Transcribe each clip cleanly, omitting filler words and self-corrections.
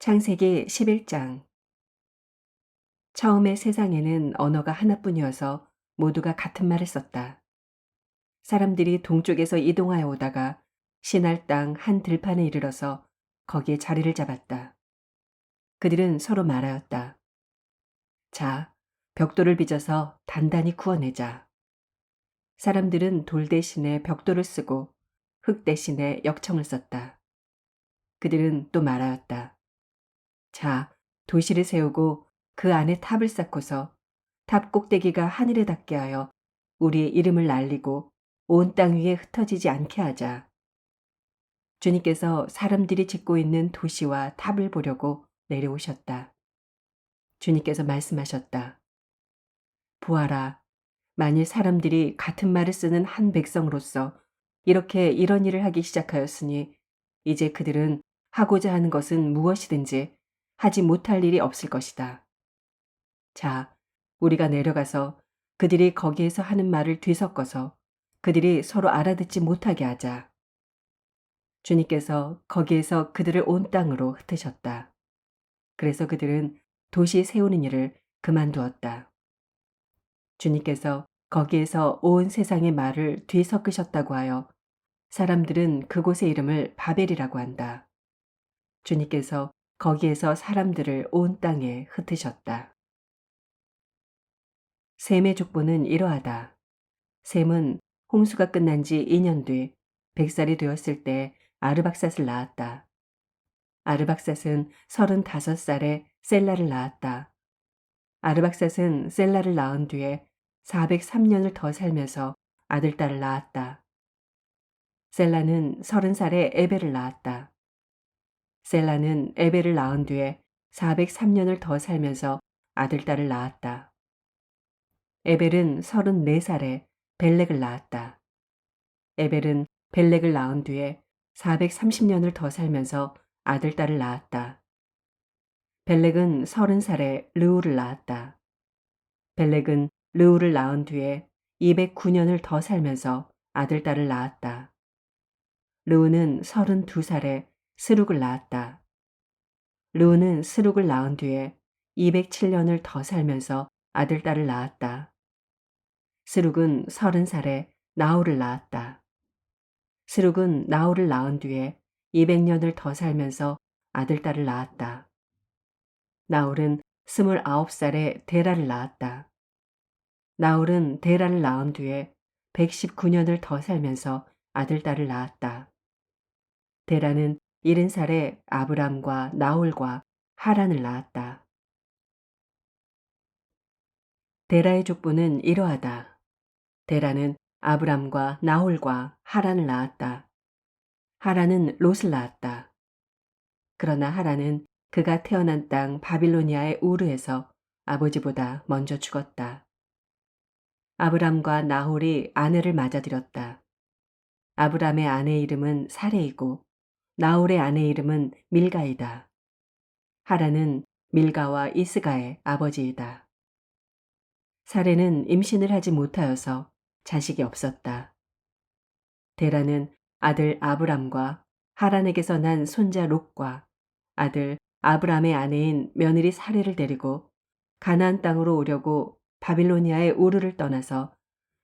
창세기 11장. 처음에 세상에는 언어가 하나뿐이어서 모두가 같은 말을 썼다. 사람들이 동쪽에서 이동하여 오다가 시날 땅 한 들판에 이르러서 거기에 자리를 잡았다. 그들은 서로 말하였다. 자, 벽돌을 빚어서 단단히 구워내자. 사람들은 돌 대신에 벽돌을 쓰고 흙 대신에 역청을 썼다. 그들은 또 말하였다. 자, 도시를 세우고 그 안에 탑을 쌓고서 탑 꼭대기가 하늘에 닿게 하여 우리의 이름을 날리고 온 땅 위에 흩어지지 않게 하자. 주님께서 사람들이 짓고 있는 도시와 탑을 보려고 내려오셨다. 주님께서 말씀하셨다. 보아라, 만일 사람들이 같은 말을 쓰는 한 백성으로서 이렇게 이런 일을 하기 시작하였으니 이제 그들은 하고자 하는 것은 무엇이든지 하지 못할 일이 없을 것이다. 자, 우리가 내려가서 그들이 거기에서 하는 말을 뒤섞어서 그들이 서로 알아듣지 못하게 하자. 주님께서 거기에서 그들을 온 땅으로 흩으셨다. 그래서 그들은 도시 세우는 일을 그만두었다. 주님께서 거기에서 온 세상의 말을 뒤섞으셨다고 하여 사람들은 그곳의 이름을 바벨이라고 한다. 주님께서 거기에서 사람들을 온 땅에 흩으셨다. 셈의 족보는 이러하다. 셈은 홍수가 끝난 지 2년 뒤 100살이 되었을 때 아르박삿을 낳았다. 아르박삿은 35살에 셀라를 낳았다. 아르박삿은 셀라를 낳은 뒤에 403년을 더 살면서 아들, 딸을 낳았다. 셀라는 30살에 에벨을 낳았다. 셀라는 에벨을 낳은 뒤에 403년을 더 살면서 아들, 딸을 낳았다. 에벨은 34살에 벨렉을 낳았다. 에벨은 벨렉을 낳은 뒤에 430년을 더 살면서 아들, 딸을 낳았다. 벨렉은 30살에 르우를 낳았다. 벨렉은 르우를 낳은 뒤에 209년을 더 살면서 아들, 딸을 낳았다. 르우는 32살에 스룩을 낳았다. 르우는 스룩을 낳은 뒤에 207년을 더 살면서 아들, 딸을 낳았다. 스룩은 30살에 나홀을 낳았다. 스룩은 나홀을 낳은 뒤에 200년을 더 살면서 아들, 딸을 낳았다. 나홀은 29살에 데라를 낳았다. 나홀은 데라를 낳은 뒤에 119년을 더 살면서 아들, 딸을 낳았다. 데라는 70살에 아브람과 나홀과 하란을 낳았다. 데라의 족보는 이러하다. 데라는 아브람과 나홀과 하란을 낳았다. 하란은 롯을 낳았다. 그러나 하란은 그가 태어난 땅 바빌로니아의 우르에서 아버지보다 먼저 죽었다. 아브람과 나홀이 아내를 맞아들였다. 아브람의 아내 이름은 사레이고 나홀의 아내 이름은 밀가이다. 하란은 밀가와 이스가의 아버지이다. 사레는 임신을 하지 못하여서 자식이 없었다. 데라는 아들 아브람과 하란에게서 난 손자 롯과 아들 아브람의 아내인 며느리 사레를 데리고 가나안 땅으로 오려고 바빌로니아의 우르를 떠나서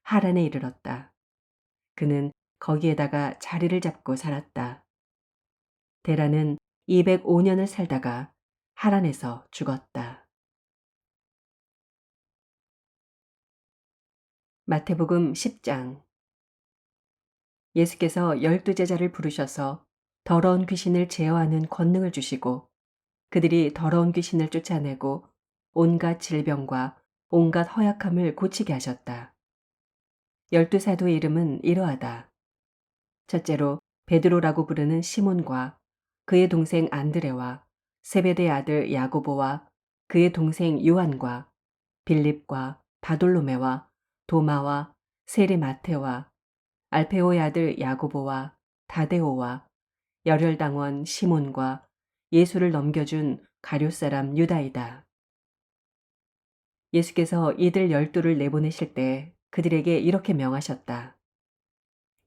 하란에 이르렀다. 그는 거기에다가 자리를 잡고 살았다. 데라는 205년을 살다가 하란에서 죽었다. 마태복음 10장. 예수께서 12제자를 부르셔서 더러운 귀신을 제어하는 권능을 주시고 그들이 더러운 귀신을 쫓아내고 온갖 질병과 온갖 허약함을 고치게 하셨다. 12사도의 이름은 이러하다. 첫째로 베드로라고 부르는 시몬과 그의 동생 안드레와 세베대의 아들 야고보와 그의 동생 요한과 빌립과 바돌로메와 도마와 세리 마테와 알페오의 아들 야고보와 다데오와 열혈당원 시몬과 예수를 넘겨준 가룟 사람 유다이다. 예수께서 이들 12를 내보내실 때 그들에게 이렇게 명하셨다.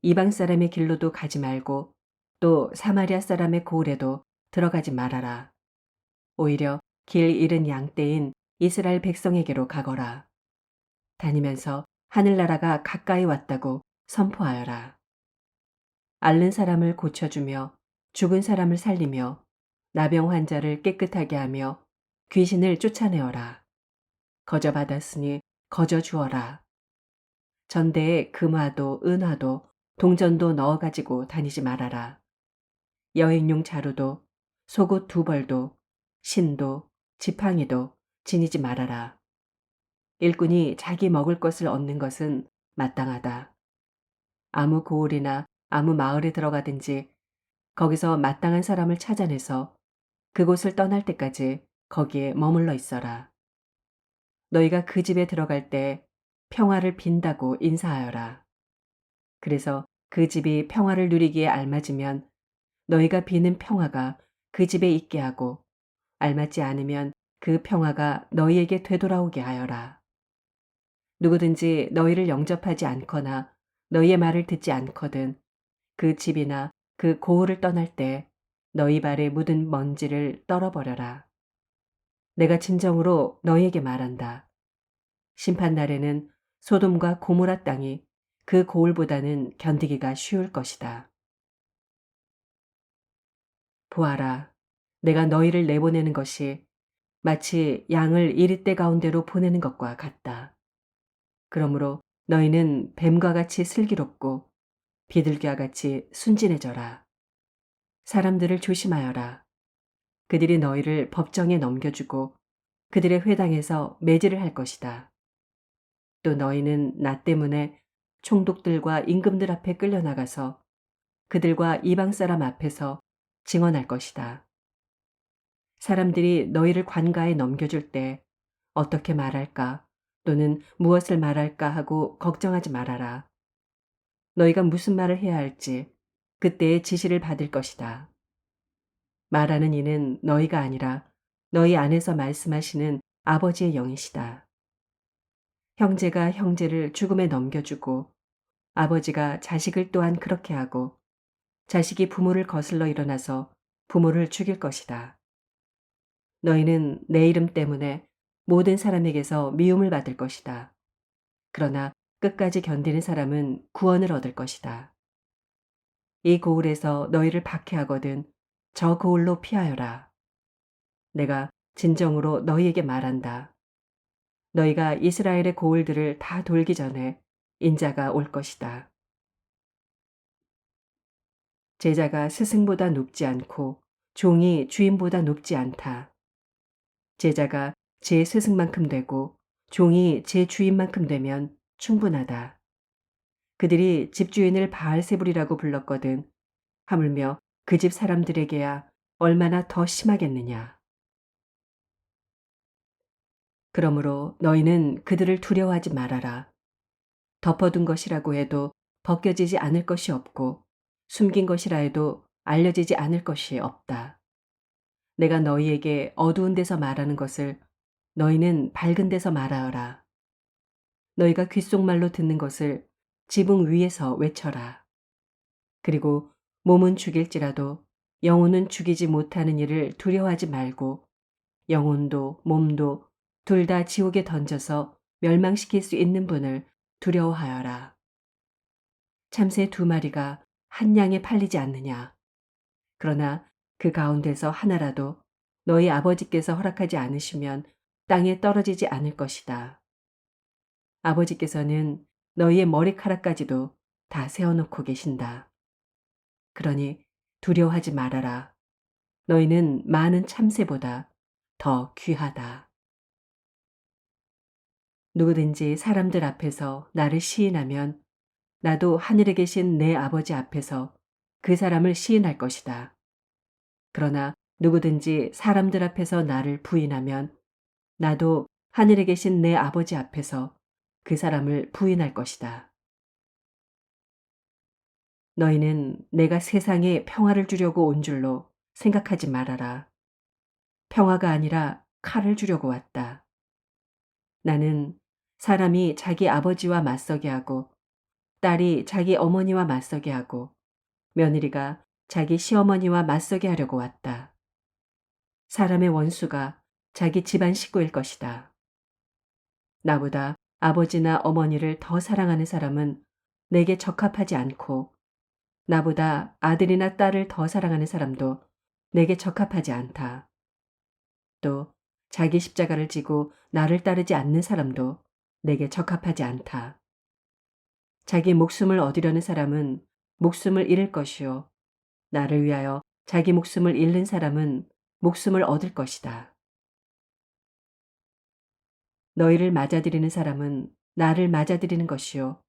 이방 사람의 길로도 가지 말고 또 사마리아 사람의 고을에도 들어가지 말아라. 오히려 길 잃은 양떼인 이스라엘 백성에게로 가거라. 다니면서 하늘나라가 가까이 왔다고 선포하여라. 앓는 사람을 고쳐주며 죽은 사람을 살리며 나병 환자를 깨끗하게 하며 귀신을 쫓아내어라. 거저 받았으니 거저 주어라. 전대에 금화도 은화도 동전도 넣어 가지고 다니지 말아라. 여행용 자루도 속옷 두 벌도 신도 지팡이도 지니지 말아라. 일꾼이 자기 먹을 것을 얻는 것은 마땅하다. 아무 고을이나 아무 마을에 들어가든지 거기서 마땅한 사람을 찾아내서 그곳을 떠날 때까지 거기에 머물러 있어라. 너희가 그 집에 들어갈 때 평화를 빈다고 인사하여라. 그래서 그 집이 평화를 누리기에 알맞으면 너희가 비는 평화가 그 집에 있게 하고 알맞지 않으면 그 평화가 너희에게 되돌아오게 하여라. 누구든지 너희를 영접하지 않거나 너희의 말을 듣지 않거든 그 집이나 그 고을을 떠날 때 너희 발에 묻은 먼지를 떨어버려라. 내가 진정으로 너희에게 말한다. 심판 날에는 소돔과 고모라 땅이 그 고을보다는 견디기가 쉬울 것이다. 보아라, 내가 너희를 내보내는 것이 마치 양을 이리떼 가운데로 보내는 것과 같다. 그러므로 너희는 뱀과 같이 슬기롭고 비둘기와 같이 순진해져라. 사람들을 조심하여라. 그들이 너희를 법정에 넘겨주고 그들의 회당에서 매질을 할 것이다. 또 너희는 나 때문에 총독들과 임금들 앞에 끌려나가서 그들과 이방 사람 앞에서 증언할 것이다. 사람들이 너희를 관가에 넘겨줄 때 어떻게 말할까 또는 무엇을 말할까 하고 걱정하지 말아라. 너희가 무슨 말을 해야 할지 그때의 지시를 받을 것이다. 말하는 이는 너희가 아니라 너희 안에서 말씀하시는 아버지의 영이시다. 형제가 형제를 죽음에 넘겨주고 아버지가 자식을 또한 그렇게 하고 자식이 부모를 거슬러 일어나서 부모를 죽일 것이다. 너희는 내 이름 때문에 모든 사람에게서 미움을 받을 것이다. 그러나 끝까지 견디는 사람은 구원을 얻을 것이다. 이 고을에서 너희를 박해하거든 저 고을로 피하여라. 내가 진정으로 너희에게 말한다. 너희가 이스라엘의 고을들을 다 돌기 전에 인자가 올 것이다. 제자가 스승보다 높지 않고 종이 주인보다 높지 않다. 제자가 제 스승만큼 되고 종이 제 주인만큼 되면 충분하다. 그들이 집주인을 바알세불이라고 불렀거든 하물며 그 집 사람들에게야 얼마나 더 심하겠느냐. 그러므로 너희는 그들을 두려워하지 말아라. 덮어둔 것이라고 해도 벗겨지지 않을 것이 없고 숨긴 것이라 해도 알려지지 않을 것이 없다. 내가 너희에게 어두운 데서 말하는 것을 너희는 밝은 데서 말하여라. 너희가 귓속말로 듣는 것을 지붕 위에서 외쳐라. 그리고 몸은 죽일지라도 영혼은 죽이지 못하는 일을 두려워하지 말고 영혼도 몸도 둘 다 지옥에 던져서 멸망시킬 수 있는 분을 두려워하여라. 참새 두 마리가 한 양에 팔리지 않느냐. 그러나 그 가운데서 하나라도 너희 아버지께서 허락하지 않으시면 땅에 떨어지지 않을 것이다. 아버지께서는 너희의 머리카락까지도 다 세워놓고 계신다. 그러니 두려워하지 말아라. 너희는 많은 참새보다 더 귀하다. 누구든지 사람들 앞에서 나를 시인하면 나도 하늘에 계신 내 아버지 앞에서 그 사람을 시인할 것이다. 그러나 누구든지 사람들 앞에서 나를 부인하면 나도 하늘에 계신 내 아버지 앞에서 그 사람을 부인할 것이다. 너희는 내가 세상에 평화를 주려고 온 줄로 생각하지 말아라. 평화가 아니라 칼을 주려고 왔다. 나는 사람이 자기 아버지와 맞서게 하고 딸이 자기 어머니와 맞서게 하고 며느리가 자기 시어머니와 맞서게 하려고 왔다. 사람의 원수가 자기 집안 식구일 것이다. 나보다 아버지나 어머니를 더 사랑하는 사람은 내게 적합하지 않고 나보다 아들이나 딸을 더 사랑하는 사람도 내게 적합하지 않다. 또 자기 십자가를 지고 나를 따르지 않는 사람도 내게 적합하지 않다. 자기 목숨을 얻으려는 사람은 목숨을 잃을 것이요. 나를 위하여 자기 목숨을 잃는 사람은 목숨을 얻을 것이다. 너희를 맞아들이는 사람은 나를 맞아들이는 것이요.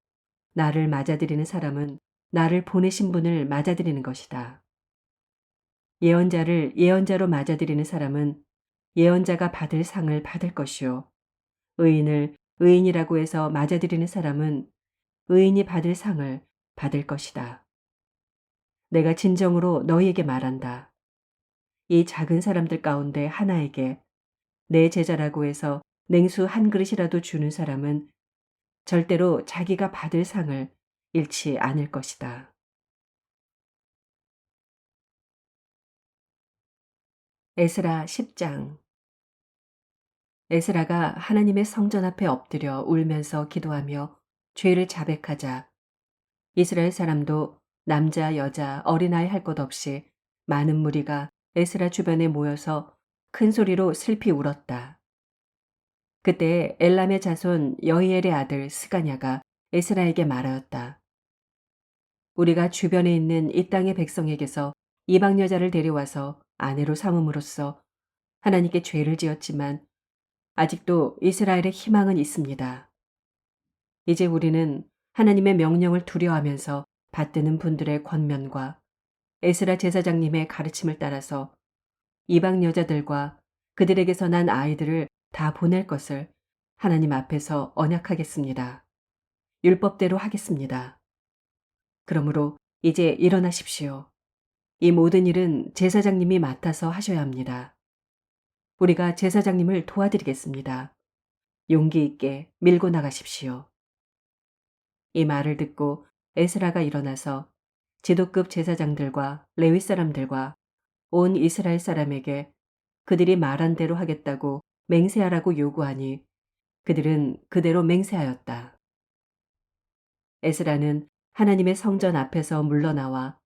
나를 맞아들이는 사람은 나를 보내신 분을 맞아들이는 것이다. 예언자를 예언자로 맞아들이는 사람은 예언자가 받을 상을 받을 것이요. 의인을 의인이라고 해서 맞아들이는 사람은 의인이 받을 상을 받을 것이다. 내가 진정으로 너희에게 말한다. 이 작은 사람들 가운데 하나에게 내 제자라고 해서 냉수 한 그릇이라도 주는 사람은 절대로 자기가 받을 상을 잃지 않을 것이다. 에스라 10장. 에스라가 하나님의 성전 앞에 엎드려 울면서 기도하며 죄를 자백하자 이스라엘 사람도 남자, 여자, 어린아이 할 것 없이 많은 무리가 에스라 주변에 모여서 큰 소리로 슬피 울었다. 그때 엘람의 자손 여히엘의 아들 스가냐가 에스라에게 말하였다. 우리가 주변에 있는 이 땅의 백성에게서 이방 여자를 데려와서 아내로 삼음으로써 하나님께 죄를 지었지만 아직도 이스라엘의 희망은 있습니다. 이제 우리는 하나님의 명령을 두려워하면서 받드는 분들의 권면과 에스라 제사장님의 가르침을 따라서 이방 여자들과 그들에게서 난 아이들을 다 보낼 것을 하나님 앞에서 언약하겠습니다. 율법대로 하겠습니다. 그러므로 이제 일어나십시오. 이 모든 일은 제사장님이 맡아서 하셔야 합니다. 우리가 제사장님을 도와드리겠습니다. 용기 있게 밀고 나가십시오. 이 말을 듣고 에스라가 일어나서 지도급 제사장들과 레위 사람들과 온 이스라엘 사람에게 그들이 말한 대로 하겠다고 맹세하라고 요구하니 그들은 그대로 맹세하였다. 에스라는 하나님의 성전 앞에서 물러나와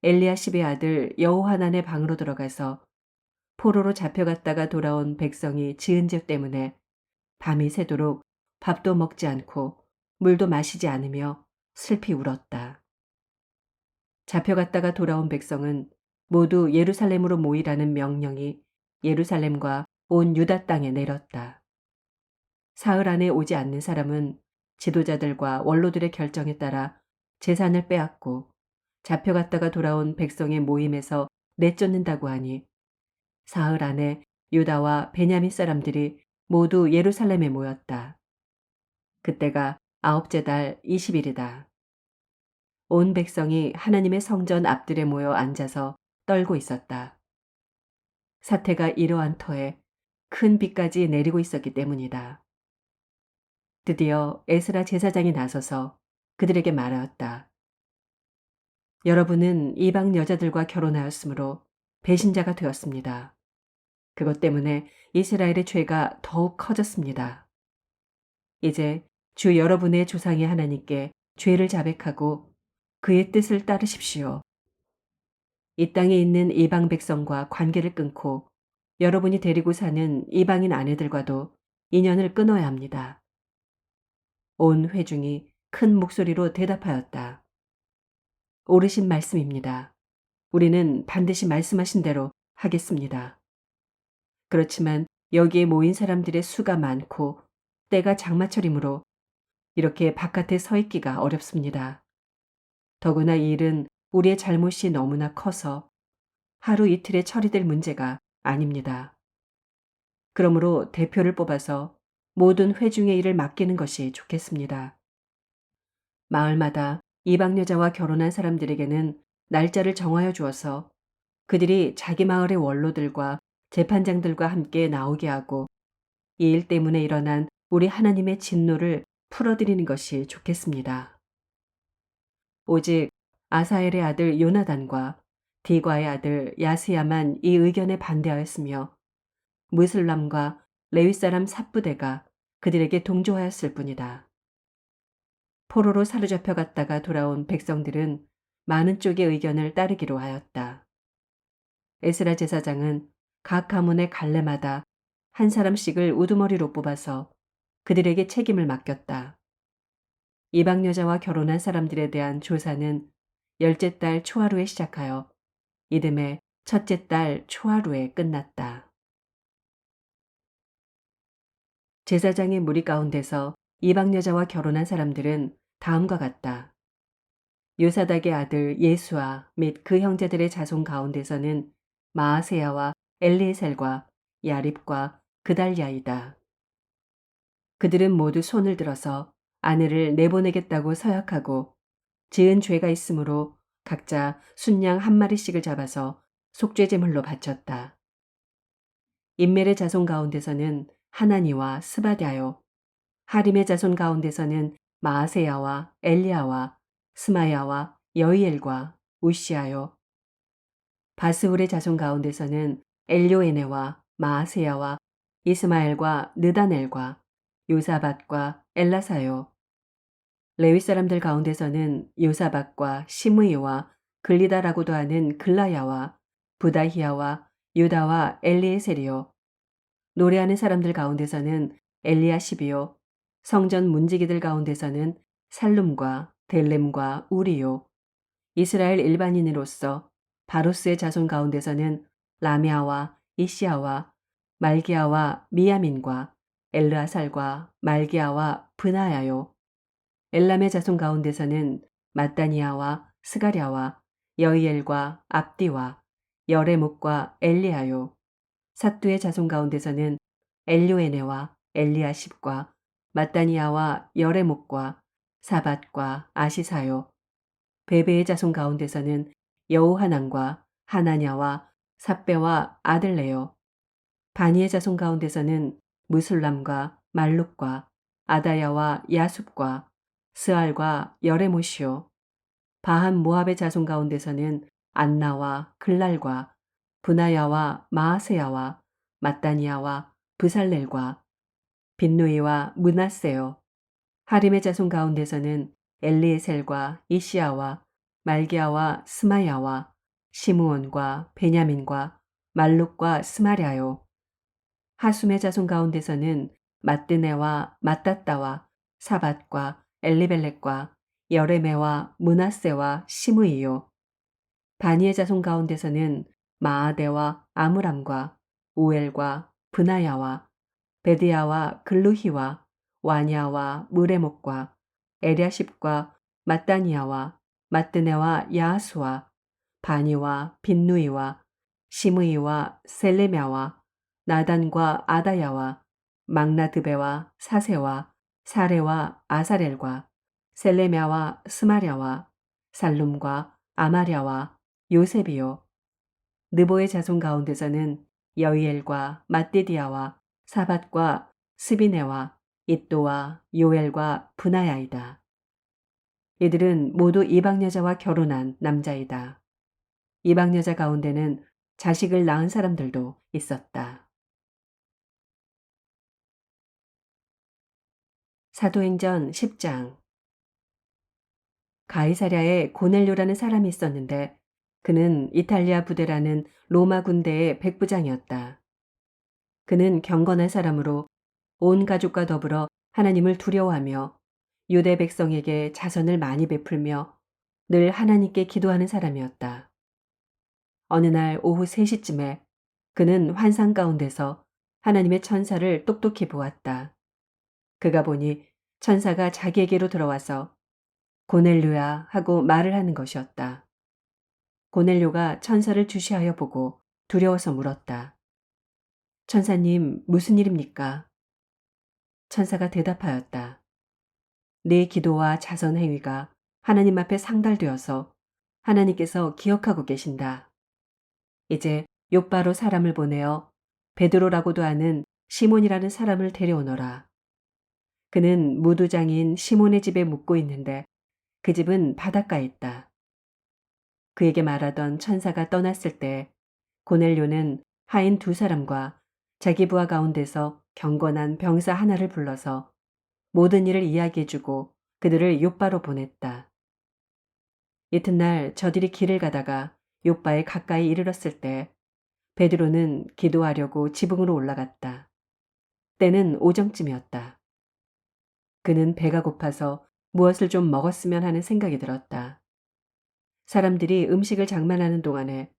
엘리야십의 아들 여호하난의 방으로 들어가서 포로로 잡혀갔다가 돌아온 백성이 지은 죄 때문에 밤이 새도록 밥도 먹지 않고 물도 마시지 않으며 슬피 울었다. 잡혀갔다가 돌아온 백성은 모두 예루살렘으로 모이라는 명령이 예루살렘과 온 유다 땅에 내렸다. 사흘 안에 오지 않는 사람은 지도자들과 원로들의 결정에 따라 재산을 빼앗고 잡혀갔다가 돌아온 백성의 모임에서 내쫓는다고 하니 사흘 안에 유다와 베냐민 사람들이 모두 예루살렘에 모였다. 그때가 아홉째 달 20일이다. 온 백성이 하나님의 성전 앞들에 모여 앉아서 떨고 있었다. 사태가 이러한 터에 큰 비까지 내리고 있었기 때문이다. 드디어 에스라 제사장이 나서서 그들에게 말하였다. 여러분은 이방 여자들과 결혼하였으므로 배신자가 되었습니다. 그것 때문에 이스라엘의 죄가 더욱 커졌습니다. 이제 주 여러분의 조상의 하나님께 죄를 자백하고 그의 뜻을 따르십시오. 이 땅에 있는 이방 백성과 관계를 끊고 여러분이 데리고 사는 이방인 아내들과도 인연을 끊어야 합니다. 온 회중이 큰 목소리로 대답하였다. 옳으신 말씀입니다. 우리는 반드시 말씀하신 대로 하겠습니다. 그렇지만 여기에 모인 사람들의 수가 많고 때가 장마철이므로 이렇게 바깥에 서 있기가 어렵습니다. 더구나 이 일은 우리의 잘못이 너무나 커서 하루 이틀에 처리될 문제가 아닙니다. 그러므로 대표를 뽑아서 모든 회중의 일을 맡기는 것이 좋겠습니다. 마을마다 이방 여자와 결혼한 사람들에게는 날짜를 정하여 주어서 그들이 자기 마을의 원로들과 재판장들과 함께 나오게 하고 이 일 때문에 일어난 우리 하나님의 진노를 풀어드리는 것이 좋겠습니다. 오직 아사엘의 아들 요나단과 디과의 아들 야스야만 이 의견에 반대하였으며 무슬람과 레위 사람 삽부대가 그들에게 동조하였을 뿐이다. 포로로 사로잡혀 갔다가 돌아온 백성들은 많은 쪽의 의견을 따르기로 하였다. 에스라 제사장은 각 가문의 갈래마다 한 사람씩을 우두머리로 뽑아서 그들에게 책임을 맡겼다. 이방 여자와 결혼한 사람들에 대한 조사는 열째 달 초하루에 시작하여 이듬해 첫째 달 초하루에 끝났다. 제사장의 무리 가운데서 이방 여자와 결혼한 사람들은 다음과 같다. 요사닥의 아들 예수아 및 그 형제들의 자손 가운데서는 마아세야와 엘리에셀과 야립과 그달랴이다. 그들은 모두 손을 들어서 아내를 내보내겠다고 서약하고 지은 죄가 있으므로 각자 순양 한 마리씩을 잡아서 속죄제물로 바쳤다. 인멜의 자손 가운데서는 하나니와 스바랴요, 하림의 자손 가운데서는 마아세야와 엘리야와 스마야와 여이엘과 우시아요, 바스훌의 자손 가운데서는 엘료에네와 마아세야와 이스마엘과 느다넬과 요사밧과 엘라사요, 레위 사람들 가운데서는 요사밧과 시므이와 글리다라고도 하는 글라야와 부다히야와 유다와 엘리에셀이요, 노래하는 사람들 가운데서는 엘리야십이요, 성전 문지기들 가운데서는 살룸과 델렘과 우리요, 이스라엘 일반인으로서 바로스의 자손 가운데서는 라미아와 이시아와 말기야와 미야민과 엘르아살과 말기야와 브나야요, 엘람의 자손 가운데서는 마따니아와 스가랴와 여이엘과 압디와 여레목과 엘리야요, 삿두의 자손 가운데서는 엘료에네와 엘리아십과 마따니아와 여레목과 사밧과 아시사요, 베베의 자손 가운데서는 여호하난과 하나냐와 삽배와 아들레요, 바니의 자손 가운데서는 무술람과 말룩과 아다야와 야숲과 스알과 여레모시요, 바한 모압의 자손 가운데서는 안나와 글랄과 분하야와 마아세야와 마따니아와 브살렐과 빈누이와 문하세요, 하림의 자손 가운데서는 엘리에셀과 이시야와 말기야와 스마야와 시므온과 베냐민과 말룩과 스마랴요, 하숨의 자손 가운데서는 마뜨네와 마따따와 사밧과 엘리벨렉과 여레메와 문하세와 시므이요, 바니의 자손 가운데서는 마아데와 아므람과 우엘과 브나야와 베드야와 글루히와 와냐와 무레목과 에랴십과 마따니아와 마뜨네와 야하수와 바니와 빈누이와 시므이와 셀레мя와 나단과 아다야와 막나드베와 사세와 사레와 아사렐과 셀레мя와 스마랴와 살룸과 아마랴와 요셉이요, 느보의 자손 가운데서는 여이엘과 마띠디아와 사밧과 스비네와 잇도와 요엘과 분하야이다. 이들은 모두 이방 여자와 결혼한 남자이다. 이방 여자 가운데는 자식을 낳은 사람들도 있었다. 사도행전 10장. 가이사랴에 고넬료라는 사람이 있었는데 그는 이탈리아 부대라는 로마 군대의 백부장이었다. 그는 경건한 사람으로 온 가족과 더불어 하나님을 두려워하며 유대 백성에게 자선을 많이 베풀며 늘 하나님께 기도하는 사람이었다. 어느 날 오후 3시쯤에 그는 환상 가운데서 하나님의 천사를 똑똑히 보았다. 그가 보니 천사가 자기에게로 들어와서 고넬료야 하고 말을 하는 것이었다. 고넬료가 천사를 주시하여 보고 두려워서 물었다. 천사님, 무슨 일입니까? 천사가 대답하였다. 네 기도와 자선 행위가 하나님 앞에 상달되어서 하나님께서 기억하고 계신다. 이제 욥바로 사람을 보내어 베드로라고도 하는 시몬이라는 사람을 데려오너라. 그는 무두장인 시몬의 집에 묵고 있는데 그 집은 바닷가에 있다. 그에게 말하던 천사가 떠났을 때 고넬료는 하인 2 사람과 자기 부하 가운데서 경건한 병사 하나를 불러서 모든 일을 이야기해주고 그들을 욥바로 보냈다. 이튿날 저들이 길을 가다가 욥바에 가까이 이르렀을 때 베드로는 기도하려고 지붕으로 올라갔다. 때는 오정쯤이었다. 그는 배가 고파서 무엇을 좀 먹었으면 하는 생각이 들었다. 사람들이 음식을 장만하는 동안에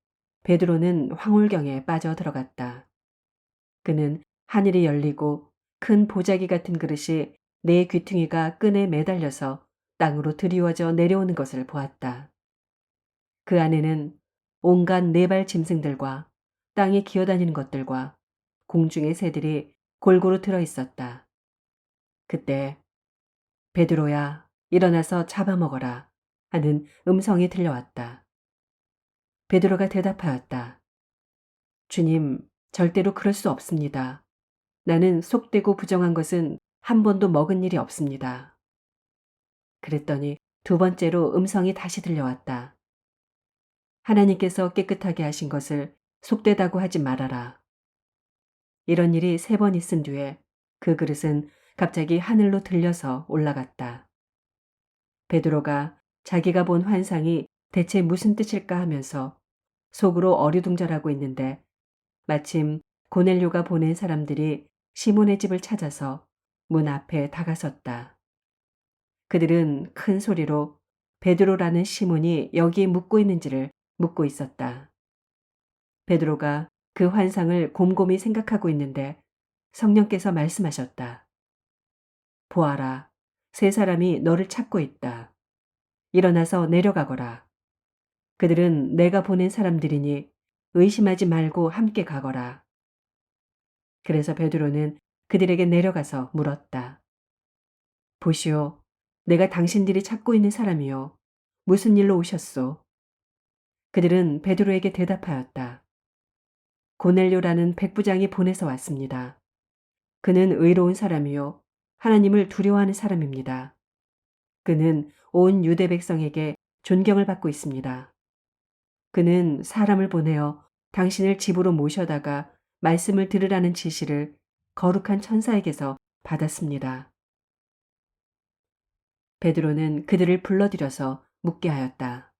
베드로는 황홀경에 빠져 들어갔다. 그는 하늘이 열리고 큰 보자기 같은 그릇이 네 귀퉁이가 끈에 매달려서 땅으로 드리워져 내려오는 것을 보았다. 그 안에는 온갖 네발 짐승들과 땅에 기어다니는 것들과 공중의 새들이 골고루 들어 있었다. 그때 베드로야, 일어나서 잡아먹어라 하는 음성이 들려왔다. 베드로가 대답하였다. 주님, 절대로 그럴 수 없습니다. 나는 속되고 부정한 것은 한 번도 먹은 일이 없습니다. 그랬더니 두 번째로 음성이 다시 들려왔다. 하나님께서 깨끗하게 하신 것을 속되다고 하지 말아라. 이런 일이 세 번 있은 뒤에 그 그릇은 갑자기 하늘로 들려서 올라갔다. 베드로가 자기가 본 환상이 대체 무슨 뜻일까 하면서 속으로 어리둥절하고 있는데 마침 고넬료가 보낸 사람들이 시몬의 집을 찾아서 문 앞에 다가섰다. 그들은 큰 소리로 베드로라는 시몬이 여기에 묵고 있는지를 묻고 있었다. 베드로가 그 환상을 곰곰이 생각하고 있는데 성령께서 말씀하셨다. 보아라, 세 사람이 너를 찾고 있다. 일어나서 내려가거라. 그들은 내가 보낸 사람들이니 의심하지 말고 함께 가거라. 그래서 베드로는 그들에게 내려가서 물었다. 보시오, 내가 당신들이 찾고 있는 사람이요. 무슨 일로 오셨소? 그들은 베드로에게 대답하였다. 고넬료라는 백부장이 보내서 왔습니다. 그는 의로운 사람이요. 하나님을 두려워하는 사람입니다. 그는 온 유대 백성에게 존경을 받고 있습니다. 그는 사람을 보내어 당신을 집으로 모셔다가 말씀을 들으라는 지시를 거룩한 천사에게서 받았습니다. 베드로는 그들을 불러들여서 묻게 하였다.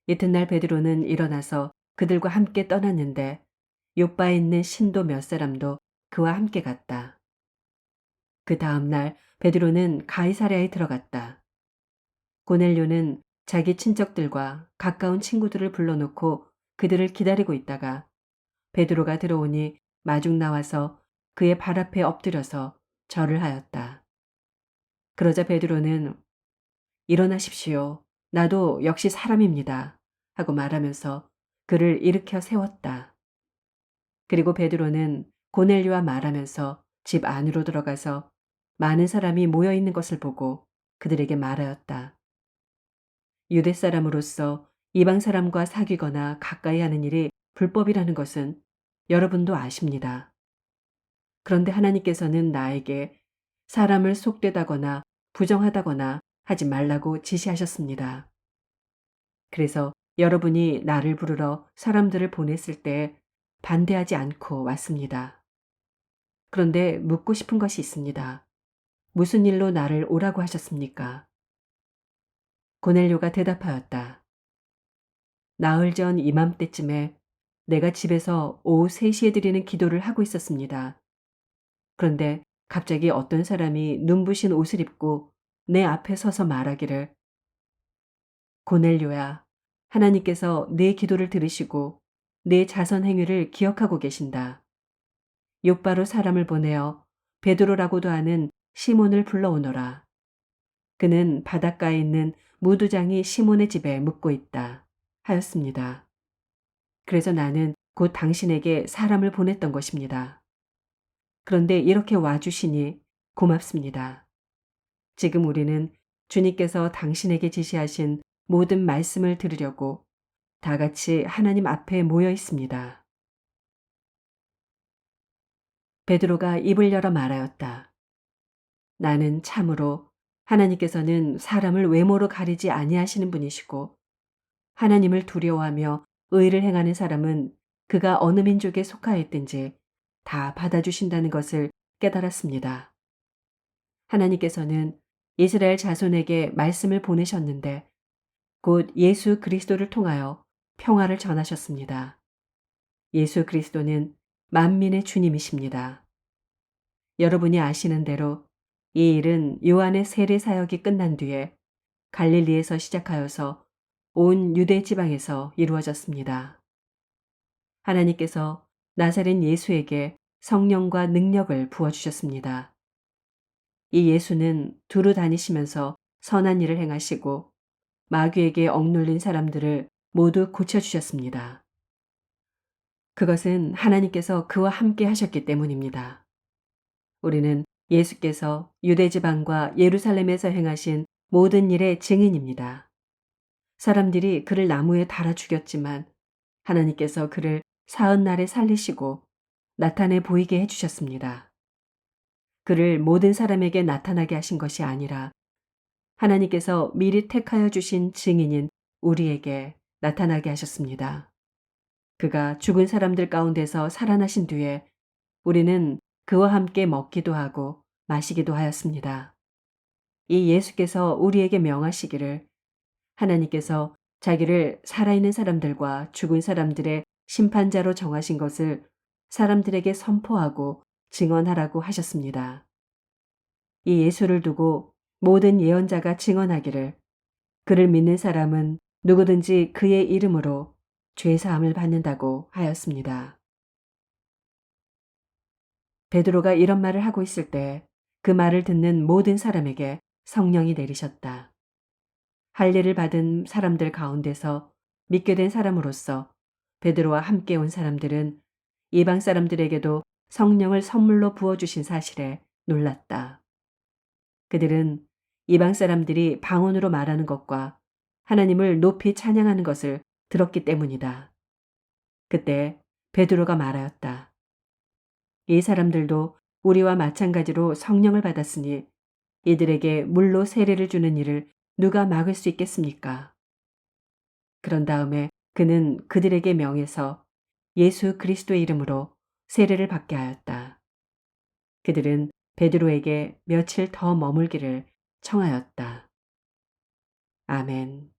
이튿날 베드로는 일어나서 그들과 함께 떠났는데 욥바에 있는 신도 몇 사람도 그와 함께 갔다. 그 다음 날 베드로는 가이사랴에 들어갔다. 고넬료는 자기 친척들과 가까운 친구들을 불러놓고 그들을 기다리고 있다가 베드로가 들어오니 마중 나와서 그의 발 앞에 엎드려서 절을 하였다. 그러자 베드로는 일어나십시오. 나도 역시 사람입니다. 하고 말하면서 그를 일으켜 세웠다. 그리고 베드로는 고넬료와 말하면서 집 안으로 들어가서 많은 사람이 모여 있는 것을 보고 그들에게 말하였다. 유대 사람으로서 이방 사람과 사귀거나 가까이 하는 일이 불법이라는 것은 여러분도 아십니다. 그런데 하나님께서는 나에게 사람을 속되다거나 부정하다거나 하지 말라고 지시하셨습니다. 그래서 여러분이 나를 부르러 사람들을 보냈을 때 반대하지 않고 왔습니다. 그런데 묻고 싶은 것이 있습니다. 무슨 일로 나를 오라고 하셨습니까? 고넬료가 대답하였다. 나흘 전 이맘때쯤에 내가 집에서 오후 3시에 드리는 기도를 하고 있었습니다. 그런데 갑자기 어떤 사람이 눈부신 옷을 입고 내 앞에 서서 말하기를 고넬료야, 하나님께서 내 기도를 들으시고 내 자선 행위를 기억하고 계신다. 욥바로 사람을 보내어 베드로라고도 하는 시몬을 불러오너라. 그는 바닷가에 있는 무두장이 시몬의 집에 묵고 있다. 하였습니다. 그래서 나는 곧 당신에게 사람을 보냈던 것입니다. 그런데 이렇게 와주시니 고맙습니다. 지금 우리는 주님께서 당신에게 지시하신 모든 말씀을 들으려고 다 같이 하나님 앞에 모여 있습니다. 베드로가 입을 열어 말하였다. 나는 참으로 하나님께서는 사람을 외모로 가리지 아니하시는 분이시고 하나님을 두려워하며 의를 행하는 사람은 그가 어느 민족에 속하였든지 다 받아주신다는 것을 깨달았습니다. 하나님께서는 이스라엘 자손에게 말씀을 보내셨는데 곧 예수 그리스도를 통하여 평화를 전하셨습니다. 예수 그리스도는 만민의 주님이십니다. 여러분이 아시는 대로 이 일은 요한의 세례 사역이 끝난 뒤에 갈릴리에서 시작하여서 온 유대 지방에서 이루어졌습니다. 하나님께서 나사렛 예수에게 성령과 능력을 부어주셨습니다. 이 예수는 두루 다니시면서 선한 일을 행하시고 마귀에게 억눌린 사람들을 모두 고쳐주셨습니다. 그것은 하나님께서 그와 함께 하셨기 때문입니다. 우리는 예수께서 유대 지방과 예루살렘에서 행하신 모든 일의 증인입니다. 사람들이 그를 나무에 달아 죽였지만 하나님께서 그를 사흘 날에 살리시고 나타내 보이게 해주셨습니다. 그를 모든 사람에게 나타나게 하신 것이 아니라 하나님께서 미리 택하여 주신 증인인 우리에게 나타나게 하셨습니다. 그가 죽은 사람들 가운데서 살아나신 뒤에 우리는 그와 함께 먹기도 하고 마시기도 하였습니다. 이 예수께서 우리에게 명하시기를 하나님께서 자기를 살아있는 사람들과 죽은 사람들의 심판자로 정하신 것을 사람들에게 선포하고 증언하라고 하셨습니다. 이 예수를 두고 모든 예언자가 증언하기를 그를 믿는 사람은 누구든지 그의 이름으로 죄사함을 받는다고 하였습니다. 베드로가 이런 말을 하고 있을 때 그 말을 듣는 모든 사람에게 성령이 내리셨다. 할례를 받은 사람들 가운데서 믿게 된 사람으로서 베드로와 함께 온 사람들은 이방 사람들에게도 성령을 선물로 부어주신 사실에 놀랐다. 그들은 이방 사람들이 방언으로 말하는 것과 하나님을 높이 찬양하는 것을 들었기 때문이다. 그때 베드로가 말하였다. 이 사람들도 우리와 마찬가지로 성령을 받았으니 이들에게 물로 세례를 주는 일을 누가 막을 수 있겠습니까? 그런 다음에 그는 그들에게 명해서 예수 그리스도의 이름으로 세례를 받게 하였다. 그들은 베드로에게 며칠 더 머물기를 청하였다. 아멘.